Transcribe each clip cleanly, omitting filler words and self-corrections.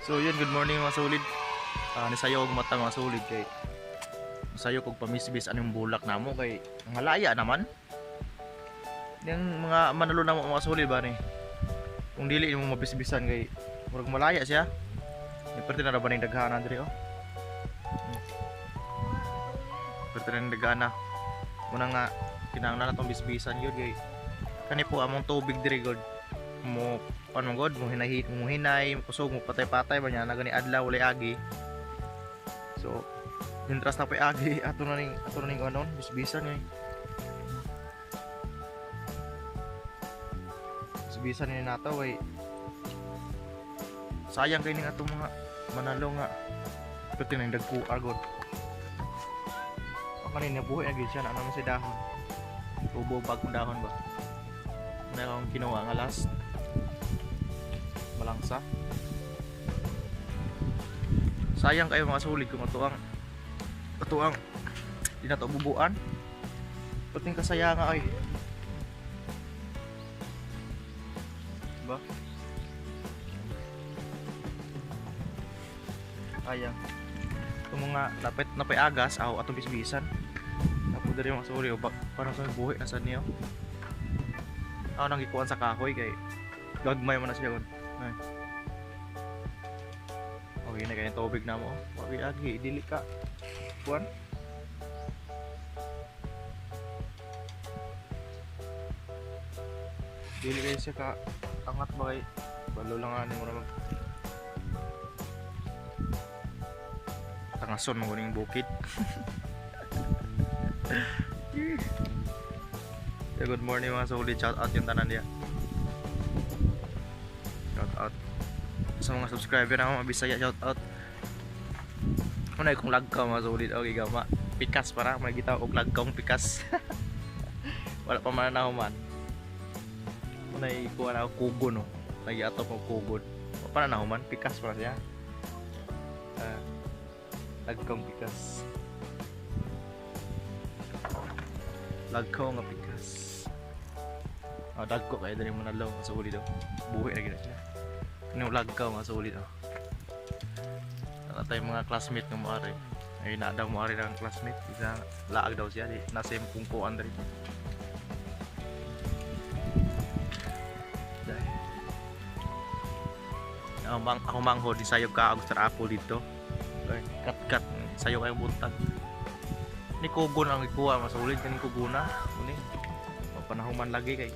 So yun, good morning mga solid. Nisayo og mata mga solid kay nisayo kog pamisbis anong bulak namo kay malaya naman. Yang mga manalo namo mga solid ba ni. Kung dili mo mabisbisan kay murag malaya siya. Ni perti na ba ning daghanan diri oh. Perti na ning daghana. Muna nga kinahanglan natong bisbisan yun kay kani po among tubig diri god mo paano god mo hinay kusog mo patay-patay ba niya na gani adlaw walay agi. So mintras na pay agi ato na ning anon bisbisan ni. Bisbisan ni nato way sayang kay ning atong mga manalo nga pati nang dagko agod. O kanina buhay na gid siya na naman si dahon. Tubo bagong dahon ba? Na akong ginawa nga last malangsa. Sayang kayo mga sulig kung atuang di na to bubuan. Pating kasaya nga ay ba? Sayang itong mga lapit na pay agas aw atong bisbisan apo dari mga sulig parang sa buhay asan niyo ako nang ikuan sa kahoy kay gagmay man na siya kon. Okay na kaya tubig na mo. Wagi agi dili ka. Kuan. Dili kay siya ka angat ba kay balo lang ani mo na mag tangason mo ning bukid. Good morning mga solid, shout out yung tanan dia. Shout out sa mga subscriber na mga Bisaya, shout out. Muna kung lagkaw mga solid, okay gama. Pikas para may kita og lagkaw pikas. Wala pa man na man. Muna ikuha na kugo no. Lagi ato ko kugo. Pa na man pikas para siya. Lagkaw pikas. Lagkaw nga pikas. Dagko kayo dali mo nalaw nga solid oh. Buhi na gina siya. Lagkaw nga solid oh. Tayo mga classmate ng maari. Ay na daw maari ng classmate. Isa laag daw siya. Nasa yung pungkuan dali. Ako mangho di sayog ka ako sa apple dito. Kat sayo kayo buntag. Ni kugon ang ikuha masulid kaning kuguna. Muni. Panahuman lagi kay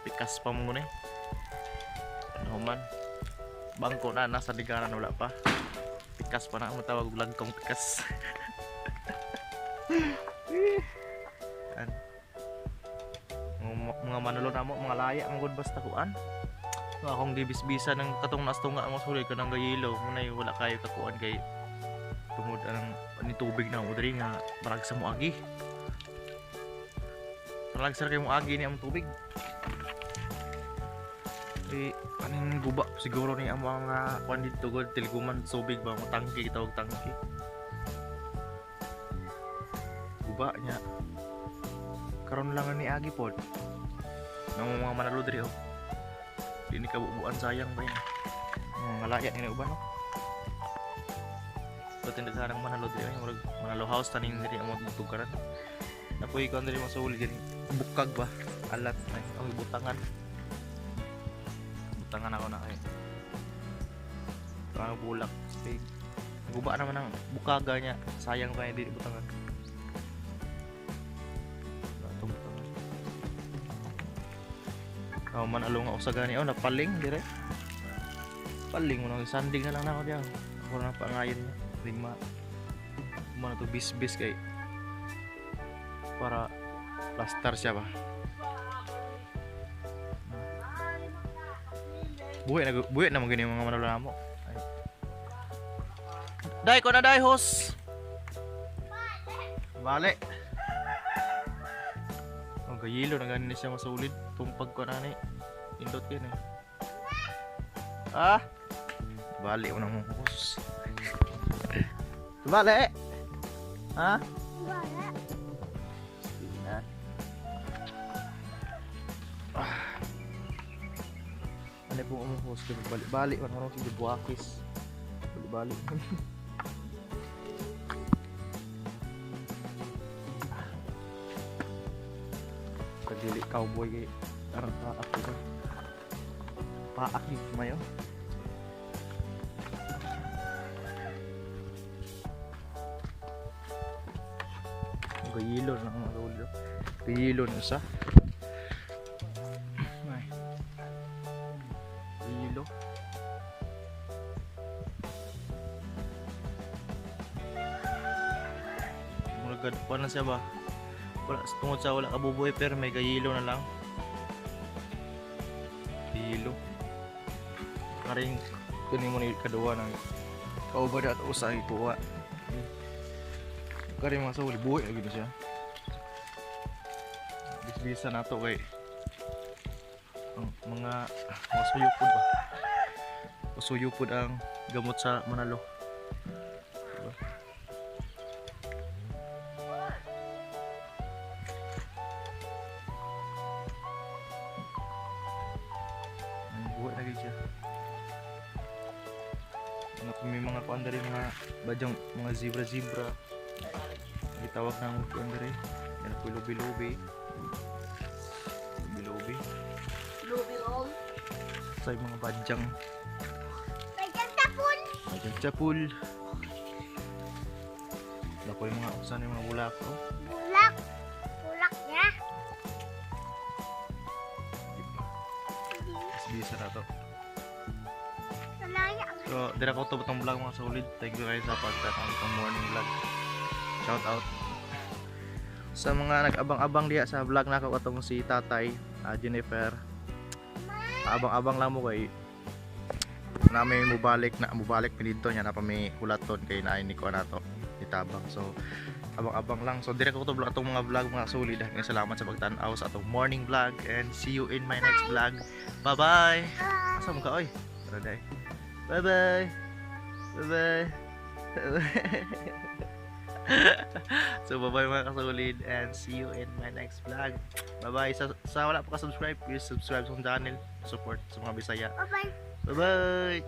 pikas pa mo ni. Panahuman. Bangko na nasa ligaran wala pa. Pikas pa na mo tawag lagkong pikas. Mga manalo na mo, mga laya ang good basta kuan. Akong dibisbisa ng katong nastunga mo sulit ka ng gayilo. Munay wala kayo kakuan kay tungod ang ni tubig na mo diri nga barag sa mo agi. Talagsar kayo mo agi ni ang tubig. Kaning guba siguro ni ang mga kuan dito god tilguman tubig ba mo tangki tawag tangki. Guba nya. Karon lang ni agi pod. Nang mga manalo diri oh. Dini kabubuan sayang ba yan. Mga laya ni uban no. So tindagarang manalo diri yung manalo house taning diri ang magtugaran. Napoy ko diri masulid diri. Bukag ba? Alat na ang butangan. Butangan ako na kay. Parang bulak. Okay. Guba naman ang bukaga niya. Sayang pa hindi butangan. Ito butangan. Ako man along ako sa gani. Oh, napaling dire. Paling mo na sanding na lang na ako diyan. Ako na pangayon niya. 5. Muna to bis kay para plaster siya ba. Buhi na magini mga manalo namo. Dai ko na dai host. Bale. Ang gayilo na ganin siya masulid. Tumpag ko na ni. Indot yun eh. Bale ko ng host. Bale. Ha? Bale. Ano po umuhos kay balik-balik man si buwakis. Balik-balik. Pagdili cowboy kay arang paak ko. Paak ni mayo. Gayilo na mga ulo. Gayilo na sa. Ay. Gayilo. Muragad pa na siya ba? Wala, tungod sa wala kabubuhay pero may gayilo na lang. Gayilo. Karing kunin mo ni kaduwa ng kauba at usay kuha. Karing mga sa uli buhay lagi na siya. Bisbisa na to kay ang mga suyupod ba? Suyupod ang gamot sa Manalo. Diba? Buhay lagi siya. May mga kuan dari mga badyang mga zebra. Itawag ng kuan dari. Yan po lubi-lubi. Lubi roll. Sa mga badyang chapul. Dako yung mga usan yung mga bulak oh. Bulak niya. Bisa na to. Salaya. So, dira ko to butang vlog mga solid. Thank you guys sa pagtatang itong morning vlog. Shout out sa mga nag-abang-abang diya sa vlog na ako katong si Tatay Jennifer. Abang-abang lang mo kay na may mubalik pinito niya na pa may hulaton kay naay ni ko nato itabang. So abang-abang lang. So dire ko to vlog atong mga vlog mga solid. Salamat sa pagtan-aw sa atong morning vlog and see you in my next vlog. Bye-bye. Asa mo ka oy? Tara day. Bye-bye. Bye-bye. So bye bye mga kasolid and see you in my next vlog. Bye bye. Sa wala pa ka subscribe, please subscribe sa channel, support sa mga Bisaya. Bye-bye. Bye bye.